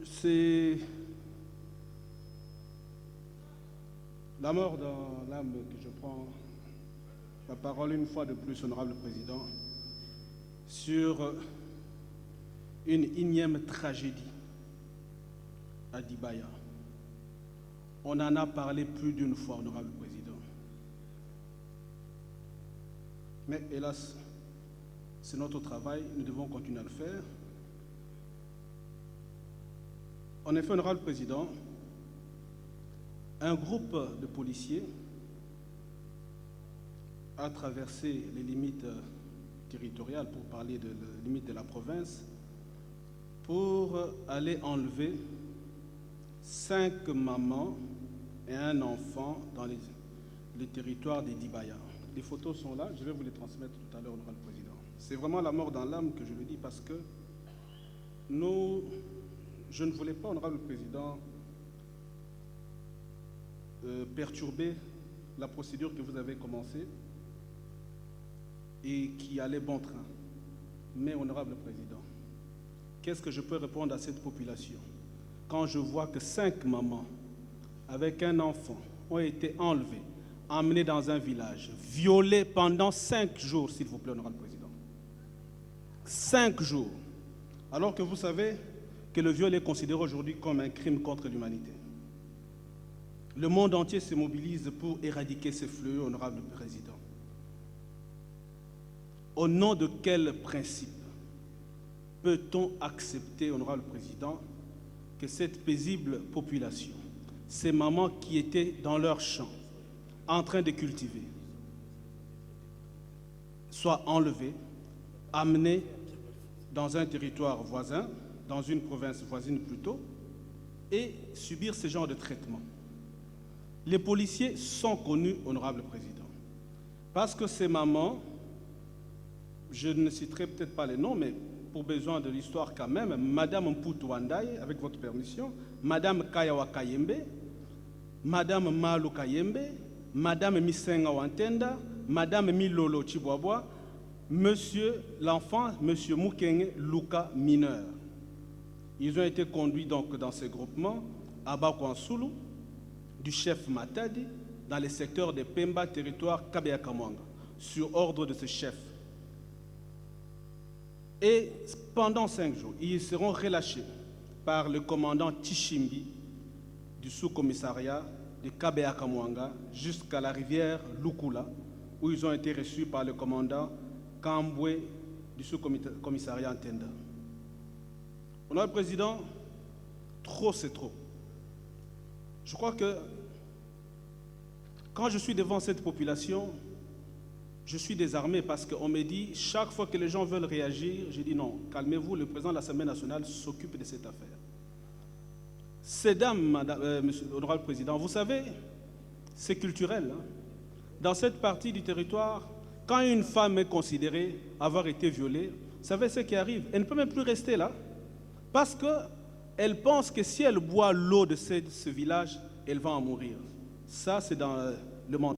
C'est la mort dans l'âme que je prends la parole une fois de plus, honorable président, sur une énième tragédie à Dibaya. On en a parlé plus d'une fois, honorable président. Mais hélas, c'est notre travail, nous devons continuer à le faire. En effet, honorable président, un groupe de policiers a traversé les limites territoriales, pour parler de la limite de la province, pour aller enlever 5 mamans et un enfant dans les territoires des Dibaya. Les photos sont là, je vais vous les transmettre tout à l'heure, honorable président. C'est vraiment la mort dans l'âme que je le dis parce que je ne voulais pas, honorable président, perturber la procédure que vous avez commencée et qui allait bon train. Mais, honorable président, qu'est-ce que je peux répondre à cette population quand je vois que 5 mamans avec un enfant ont été enlevées, emmenées dans un village, violées pendant 5 jours, s'il vous plaît, honorable président. 5 jours. Alors que vous savez que le viol est considéré aujourd'hui comme un crime contre l'humanité. Le monde entier se mobilise pour éradiquer ces fléaux, honorable président. Au nom de quel principe peut-on accepter, honorable président, que cette paisible population, ces mamans qui étaient dans leur champ, en train de cultiver, soient enlevées, amenées dans un territoire voisin, dans une province voisine plutôt, et subir ce genre de traitement? Les policiers sont connus, honorable président, parce que ces mamans, je ne citerai peut-être pas les noms, mais pour besoin de l'histoire quand même, Madame Mputu Wandaye, avec votre permission, Madame Kayawa Kayembe, Madame Malu Kayembe, Madame Misenga Wantenda, Madame Milolo Chibwabwa, Monsieur l'enfant, Monsieur Mukenge Luka mineur. Ils ont été conduits donc dans ces groupements à Bakwansulu, du chef Matadi, dans les secteurs de Pemba, territoire Kabeya-Kamwanga, sur ordre de ce chef. Et pendant 5 jours, ils seront relâchés par le commandant Tishimbi du sous-commissariat de Kabeya-Kamwanga jusqu'à la rivière Lukula, où ils ont été reçus par le commandant Kambwe du sous-commissariat Ntenda. Honorable président, trop c'est trop. Je crois que quand je suis devant cette population, je suis désarmé parce qu'on me dit, chaque fois que les gens veulent réagir, je dis non, calmez-vous, le président de l'Assemblée nationale s'occupe de cette affaire. Ces dames, monsieur l'honorable président, vous savez, c'est culturel. Hein? Dans cette partie du territoire, quand une femme est considérée avoir été violée, vous savez ce qui arrive? Elle ne peut même plus rester là, parce qu'elle pense que si elle boit l'eau de ce village, elle va en mourir. Ça, c'est dans le monde.